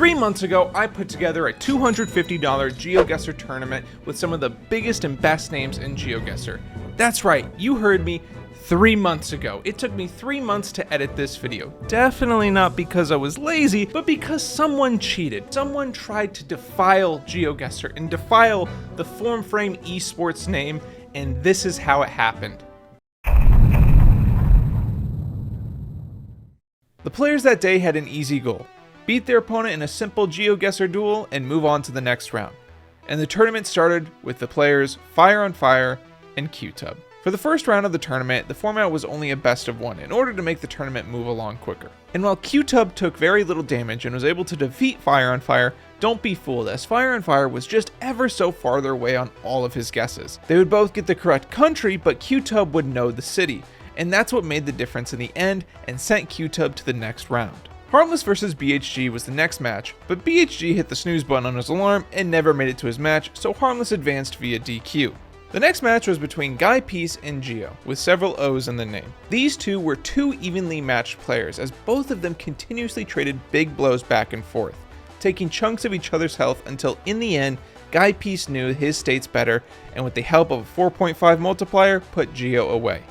3 months ago, I put together a $250 GeoGuessr tournament with some of the biggest and best names in GeoGuessr. That's right, you heard me, 3 months ago. It took me 3 months to edit this video. Definitely not because I was lazy, but because someone cheated. Someone tried to defile GeoGuessr and defile the FormFrame esports name, and this is how it happened. The players that day had an easy goal: beat their opponent in a simple GeoGuessr duel and move on to the next round. And the tournament started with the players Fire on Fire and QTub. For the first round of the tournament, the format was only a best of one in order to make the tournament move along quicker. And while QTub took very little damage and was able to defeat Fire on Fire, don't be fooled, as Fire on Fire was just ever so farther away on all of his guesses. They would both get the correct country, but QTub would know the city. And that's what made the difference in the end and sent QTub to the next round. Harmless vs BHG was the next match, but BHG hit the snooze button on his alarm and never made it to his match, so Harmless advanced via DQ. The next match was between Guy Peace and Geo, with several O's in the name. These two were two evenly matched players, as both of them continuously traded big blows back and forth, taking chunks of each other's health until in the end, Guy Peace knew his states better, and with the help of a 4.5 multiplier, put Geo away.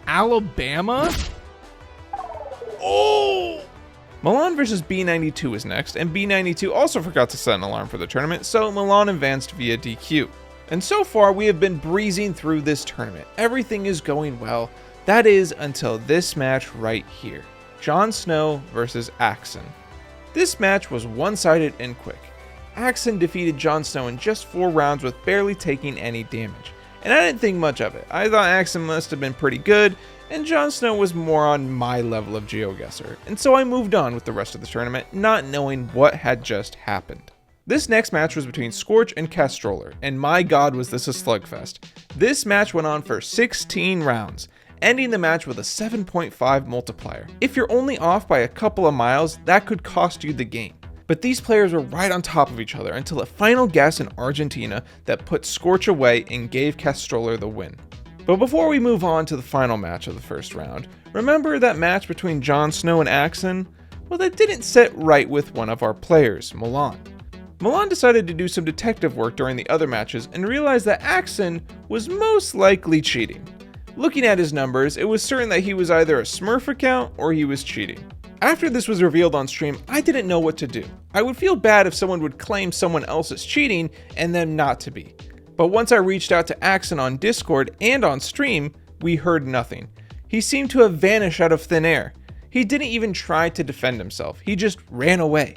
Alabama? Oh! Milan vs B92 is next, and B92 also forgot to set an alarm for the tournament, so Milan advanced via DQ. And so far, we have been breezing through this tournament. Everything is going well. That is until this match right here. Jon Snow versus Axon. This match was one-sided and quick. Axon defeated Jon Snow in just 4 rounds with barely taking any damage. And I didn't think much of it. I thought Axon must have been pretty good, and Jon Snow was more on my level of GeoGuessr, and so I moved on with the rest of the tournament, not knowing what had just happened. This next match was between Scorch and Castroller, and my god was this a slugfest. This match went on for 16 rounds, ending the match with a 7.5 multiplier. If you're only off by a couple of miles, that could cost you the game. But these players were right on top of each other until a final guess in Argentina that put Scorch away and gave Castroller the win. But before we move on to the final match of the first round, remember that match between Jon Snow and Axon? Well, that didn't sit right with one of our players, Milan. Milan decided to do some detective work during the other matches and realized that Axon was most likely cheating. Looking at his numbers, it was certain that he was either a Smurf account or he was cheating. After this was revealed on stream, I didn't know what to do. I would feel bad if someone would claim someone else is cheating and them not to be. But once I reached out to Axon on Discord and on stream, we heard nothing. He seemed to have vanished out of thin air. He didn't even try to defend himself, he just ran away.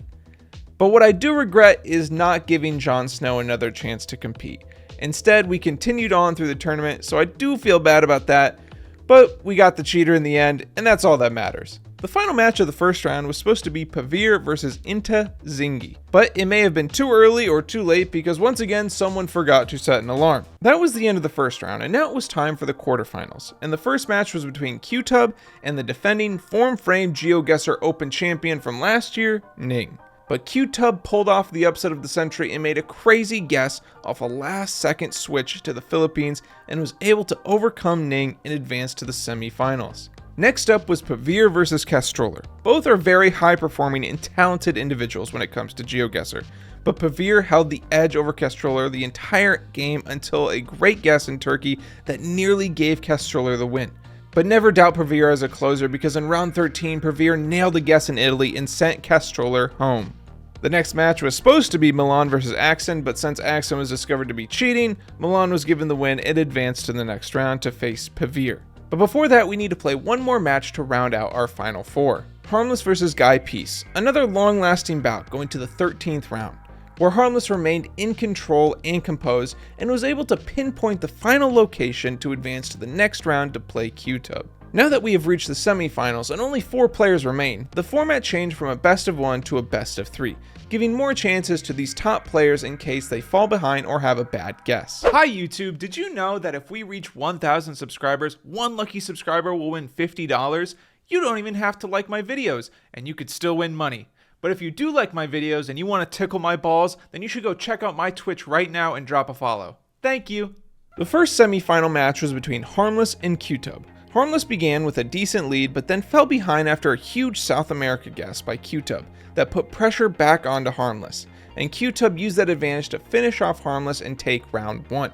But what I do regret is not giving Jon Snow another chance to compete. Instead, we continued on through the tournament, so I do feel bad about that, but we got the cheater in the end, and that's all that matters. The final match of the first round was supposed to be Pavir versus Inta Zingi, but it may have been too early or too late because once again someone forgot to set an alarm. That was the end of the first round, and now it was time for the quarterfinals, and the first match was between QTub and the defending FormFrame GeoGuessr Open champion from last year, Ning. But QTub pulled off the upset of the century and made a crazy guess off a last-second switch to the Philippines and was able to overcome Ning and advance to the semifinals. Next up was Pavir versus Castroller. Both are very high-performing and talented individuals when it comes to GeoGuessr, but Pavir held the edge over Castroller the entire game until a great guess in Turkey that nearly gave Castroller the win. But never doubt Pavir as a closer because in round 13, Pavir nailed a guess in Italy and sent Castroller home. The next match was supposed to be Milan versus Axon, but since Axon was discovered to be cheating, Milan was given the win and advanced to the next round to face Pavir. But before that, we need to play one more match to round out our final 4. Harmless versus Guy Peace, another long-lasting bout going to the 13th round, where Harmless remained in control and composed and was able to pinpoint the final location to advance to the next round to play QTub. Now that we have reached the semifinals and only 4 players remain, the format changed from a best of 1 to a best of 3, giving more chances to these top players in case they fall behind or have a bad guess. Hi YouTube, did you know that if we reach 1,000 subscribers, one lucky subscriber will win $50? You don't even have to like my videos, and you could still win money. But if you do like my videos and you want to tickle my balls, then you should go check out my Twitch right now and drop a follow. Thank you! The first semi-final match was between Harmless and QTub. Harmless began with a decent lead, but then fell behind after a huge South America guess by Q-Tub that put pressure back onto Harmless, and Q-Tub used that advantage to finish off Harmless and take round 1.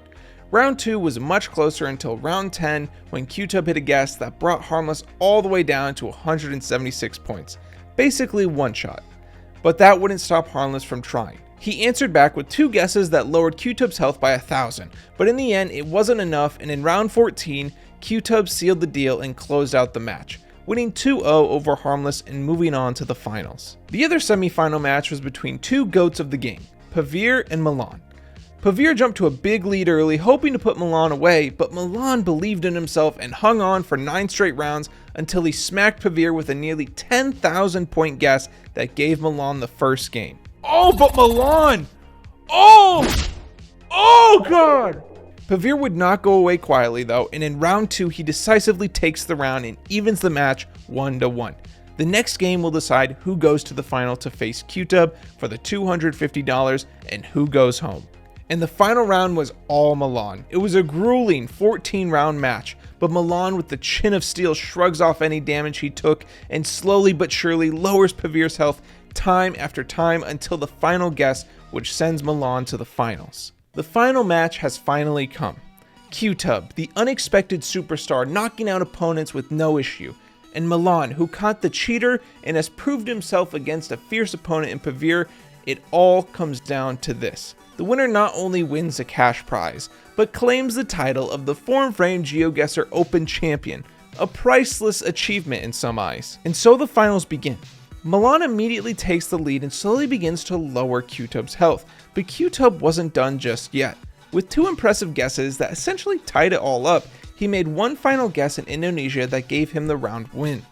Round 2 was much closer until round 10 when Q-Tub hit a guess that brought Harmless all the way down to 176 points, basically one shot. But that wouldn't stop Harmless from trying. He answered back with 2 guesses that lowered Q-Tub's health by 1,000, but in the end it wasn't enough, and in round 14, Q-Tub sealed the deal and closed out the match, winning 2-0 over Harmless and moving on to the finals. The other semi-final match was between 2 GOATs of the game, Pavir and Milan. Pavir jumped to a big lead early, hoping to put Milan away, but Milan believed in himself and hung on for 9 straight rounds until he smacked Pavir with a nearly 10,000 point guess that gave Milan the first game. Oh, but Milan! Oh God! Pavir would not go away quietly though, and in round 2 he decisively takes the round and evens the match 1-1. The next game will decide who goes to the final to face Q-Tub for the $250 and who goes home. And the final round was all Milan. It was a grueling 14-round match, but Milan with the chin of steel shrugs off any damage he took and slowly but surely lowers Pavir's health time after time until the final guess, which sends Milan to the finals. The final match has finally come. Q-Tub, the unexpected superstar, knocking out opponents with no issue, and Milan, who caught the cheater and has proved himself against a fierce opponent in Pavir. It all comes down to this. The winner not only wins a cash prize, but claims the title of the FormFrame GeoGuessr Open Champion, a priceless achievement in some eyes. And so the finals begin. Milan immediately takes the lead and slowly begins to lower Q-Tub's health, but Q-Tub wasn't done just yet. With 2 impressive guesses that essentially tied it all up, he made one final guess in Indonesia that gave him the round win.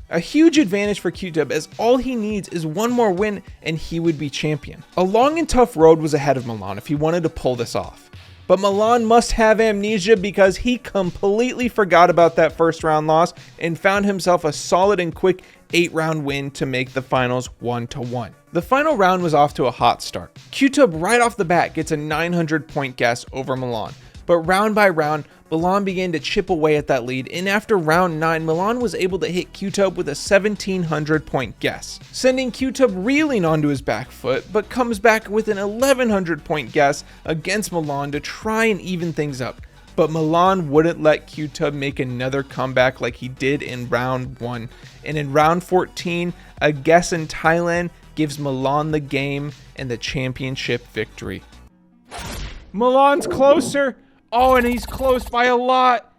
A huge advantage for Q-Tub, as all he needs is one more win and he would be champion. A long and tough road was ahead of Milan if he wanted to pull this off. But Milan must have amnesia because he completely forgot about that first round loss and found himself a solid and quick 8-round win to make the finals 1-1. The final round was off to a hot start. Q-Tub right off the bat gets a 900 point guess over Milan. But round by round, Milan began to chip away at that lead, and after round 9, Milan was able to hit Q-Tub with a 1700 point guess, sending Q-Tub reeling onto his back foot, but comes back with an 1100 point guess against Milan to try and even things up. But Milan wouldn't let Q-Tub make another comeback like he did in round 1, and in round 14, a guess in Thailand gives Milan the game and the championship victory. Milan's closer. Oh, and he's close by a lot.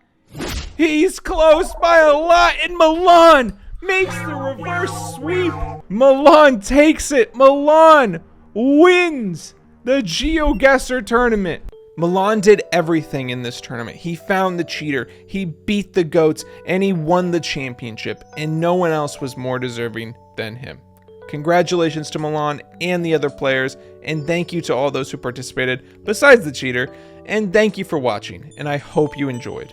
He's close by a lot, and Milan makes the reverse sweep. Milan takes it. Milan wins the geoguessr tournament. Milan did everything in this tournament. He found the cheater, he beat the GOATs, and he won the championship, and no one else was more deserving than him. Congratulations to Milan and the other players, and thank you to all those who participated besides the cheater, and thank you for watching, and I hope you enjoyed.